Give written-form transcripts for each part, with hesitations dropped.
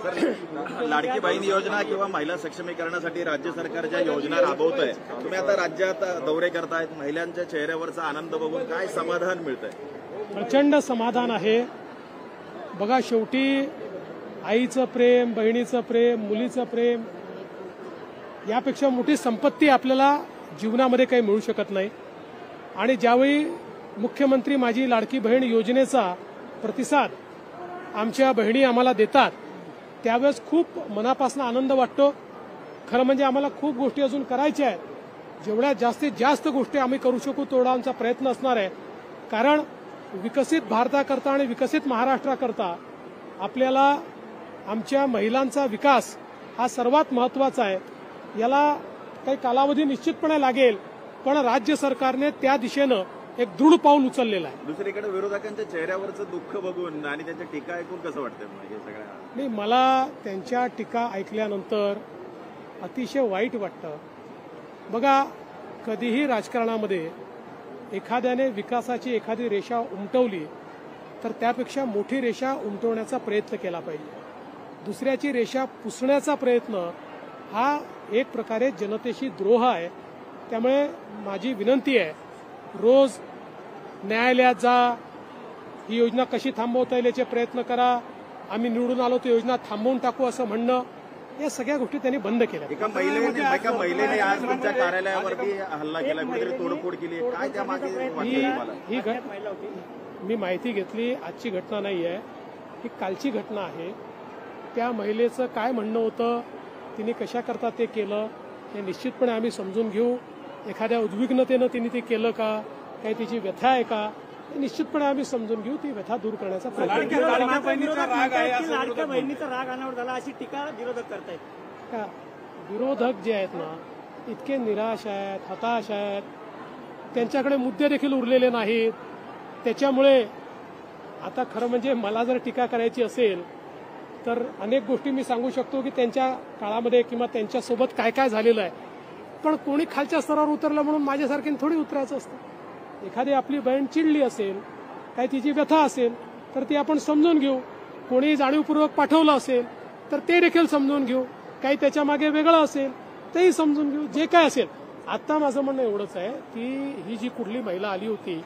तर लाडकी बहीण योजना किंवा महिला सक्षमीकरणासाठी राज्य सरकार ज्या योजना राबवत आहे, तुम्ही आता राज्यात दौरे करतायत, महिलांच्या चेहऱ्यावरचा आनंद बघून काय समाधान मिळतंय? प्रचंड समाधान आहे. बघा, शेवटी आईचं प्रेम, बहिणीचं प्रेम, मुलीचं प्रेम यापेक्षा मोठी संपत्ती आपल्याला जीवनामध्ये काही मिळू शकत नाही. आणि ज्यावेळी मुख्यमंत्री माझी लाडकी बहीण योजनेचा प्रतिसाद आमच्या बहिणी आम्हाला देतात त्यावेळेस खूप मनापासून आनंद वाटतो. खरं म्हणजे आम्हाला खूप गोष्टी अजून करायच्या आहेत. जेवढ्या जास्तीत जास्त गोष्टी आम्ही करू शकू तेवढा आमचा प्रयत्न असणार आहे. कारण विकसित भारताकरता आणि विकसित महाराष्ट्राकरता आपल्याला आमच्या महिलांचा विकास हा सर्वात महत्वाचा आहे. याला काही कालावधी निश्चितपणे लागेल, पण राज्य सरकारने त्या दिशेनं एक दृढ पाऊल उचललेलं आहे. दुसरीकडे विरोधकांच्या चेहऱ्यावरचं दुःख बघून आणि त्यांच्या टीका ऐकून कसं वाटतं हे सगळ्या? नाही, मला त्यांच्या टीका ऐकल्यानंतर अतिशय वाईट वाटतं. बघा, कधीही राजकारणामध्ये एखाद्याने विकासाची एखादी रेषा उमटवली तर त्यापेक्षा मोठी रेषा उमटवण्याचा प्रयत्न केला पाहिजे. दुसऱ्याची रेषा पुसण्याचा प्रयत्न हा एक प्रकारे जनतेशी द्रोह आहे. त्यामुळे माझी विनंती आहे, रोज न्यायालयात जा, ही योजना कशी थांबवता येईल याचे प्रयत्न करा, आम्ही निवडून आलो तर योजना थांबवून टाकू असं म्हणणं, या सगळ्या गोष्टी त्यांनी बंद केल्या. एका महिलेने आज तुमच्या कार्यालयावरती हल्ला केला, कुठेतरी तोडफोड केली, काय त्यामागे? मी माहिती घेतली, आजची घटना नाही आहे, ही कालची घटना आहे. त्या महिलेचं काय म्हणणं होतं, तिने कशा करता ते केलं हे निश्चितपणे आम्ही समजून घेऊ. एखाद्या उद्विग्नतेनं तिने ते केलं का, काही तिची व्यथा आहे का, हे निश्चितपणे आम्ही समजून घेऊ. ती व्यथा दूर करण्याचा प्रयत्न करू. लाडक्या बहिणीचा राग अनावर झाला अशी टीका विरोधक करतायत. विरोधक जे आहेत ना, इतके निराश आहेत, हताश आहेत, त्यांच्याकडे मुद्दे देखील उरलेले नाहीत. त्याच्यामुळे आता खरं म्हणजे मला जर टीका करायची असेल तर अनेक गोष्टी मी सांगू शकतो की त्यांच्या काळामध्ये किंवा त्यांच्यासोबत काय काय झालेलं आहे. पण कोणी खालच्या स्तरावर उतरलं म्हणून माझ्यासारख्याने थोडी उतरायचं असतं. एखादी आपली बहीण चिडली असेल, काही तिची व्यथा असेल तर ती आपण समजून घेऊ. कोणी जाणीवपूर्वक पाठवलं असेल तर ते देखील समजून घेऊ. काही त्याच्या मागे वेगळं असेल तेही समजून घेऊ. जे काय असेल, आता माझं म्हणणं एवढंच आहे की ही जी कुठली महिला आली होती,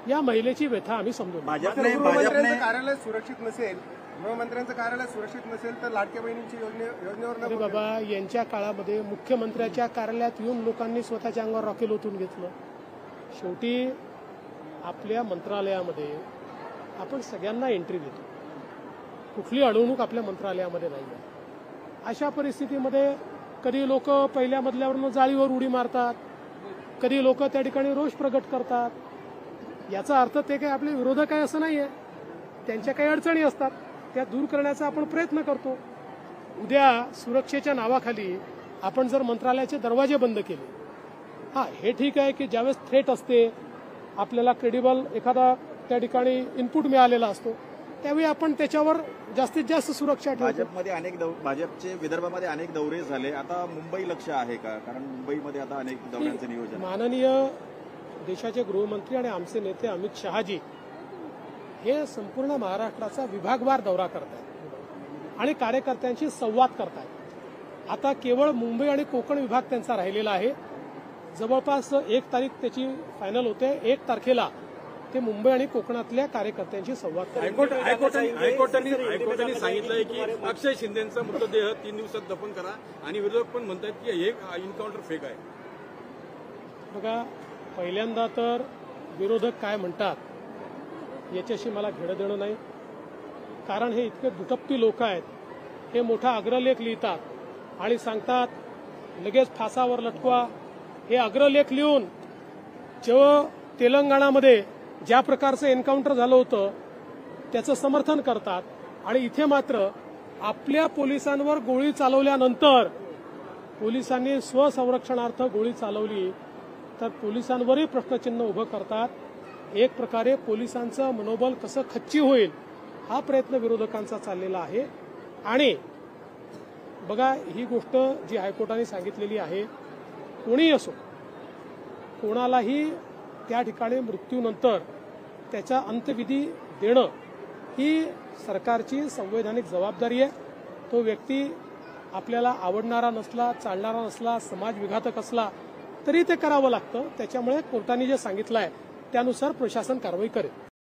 या महिलेची व्यथा आम्ही समजून घेऊ. भाजपने कार्यालय सुरक्षित नसेल, गृहमंत्र्यांचं कार्यालय सुरक्षित नसेल तर लाडक्या बहिणींची योजनेवर अरे बाबा, यांच्या काळामध्ये मुख्यमंत्र्याच्या कार्यालयात येऊन लोकांनी स्वतःच्या अंगावर रॉकेल ओतून घेतलं. शेवटी आपल्या मंत्रालयामध्ये आपण सगळ्यांना एंट्री देतो, कुठली अडवणूक आपल्या मंत्रालयामध्ये नाही आहे. अशा परिस्थितीमध्ये कधी लोक पहिल्या मजल्यावरून जाळीवर उडी मारतात, कधी लोक त्या ठिकाणी रोष प्रगट करतात. याचा अर्थ ते काही आपले विरोधक आहे असं नाही आहे. त्यांच्या काही अडचणी असतात, त्या दूर करण्याचा आपण प्रयत्न करतो. उद्या सुरक्षेच्या नावाखाली आपण जर मंत्रालयाचे दरवाजे बंद केले, हे ठीक आहे की ज्यावेळेस थ्रेट असते, आपल्याला क्रेडिबल एखादा त्या ठिकाणी इनपुट मिळालेला असतो, त्यावेळी आपण त्याच्यावर जास्तीत जास्त सुरक्षा ठेवतो. भाजपचे विदर्भामध्ये अनेक दौरे झाले, आता मुंबई लक्ष आहे का? कारण मुंबईमध्ये आता अनेक दौऱ्यांचं नियोजन. माननीय देशाचे गृहमंत्री आणि आमचे नेते अमित शहाजी हे संपूर्ण महाराष्ट्राचा विभागवार दौरा करतायत आणि कार्यकर्त्यांशी संवाद करतायत. आता केवळ मुंबई आणि कोकण विभाग त्यांचा राहिलेला आहे. जवळपास 1 तारीख त्याची फायनल होते. 1 तारखेला ते मुंबई आणि कोकणातल्या कार्यकर्त्यांशी संवाद करतात. हायकोर्टाने सांगितलंय की अक्षय शिंदेचा मृतदेह 3 दिवसात दफन करा आणि विरोधक पण म्हणतात की हे एन्काउंटर फेक आहे. बघा, पहिल्यांदा तर विरोधक काय म्हणतात याच्याशी मला घेणं देणं नाही. कारण हे इतके दुटप्पी लोक आहेत. हे मोठा अग्रलेख लिहितात आणि सांगतात लगेच फासावर लटकवा. हे अग्रलेख लिहून जेव्हा तेलंगणामध्ये ज्या प्रकारचं एन्काउंटर झालं होतं त्याचं समर्थन करतात आणि इथे मात्र आपल्या पोलिसांवर गोळी चालवल्यानंतर पोलिसांनी स्वसंरक्षणार्थ गोळी चालवली तर पोलिसांवरही प्रश्नचिन्ह उभं करतात. एक प्रकारे पोलिसांचं मनोबल कसं खच्ची होईल हा प्रयत्न विरोधकांचा चाललेला आहे. आणि बघा, ही गोष्ट जी हायकोर्टाने सांगितलेली आहे, कोणीही असो, कोणालाही त्या ठिकाणी मृत्यूनंतर त्याचा अंत्यविधी देणं ही सरकारची संवैधानिक जबाबदारी आहे. तो व्यक्ती आपल्याला आवडणारा नसला, चालणारा नसला, समाजविघातक असला तरी ते करावं लागतं. त्याच्यामुळे कोर्टाने जे सांगितलं आहे त्यानुसार प्रशासन कारवाई करेल.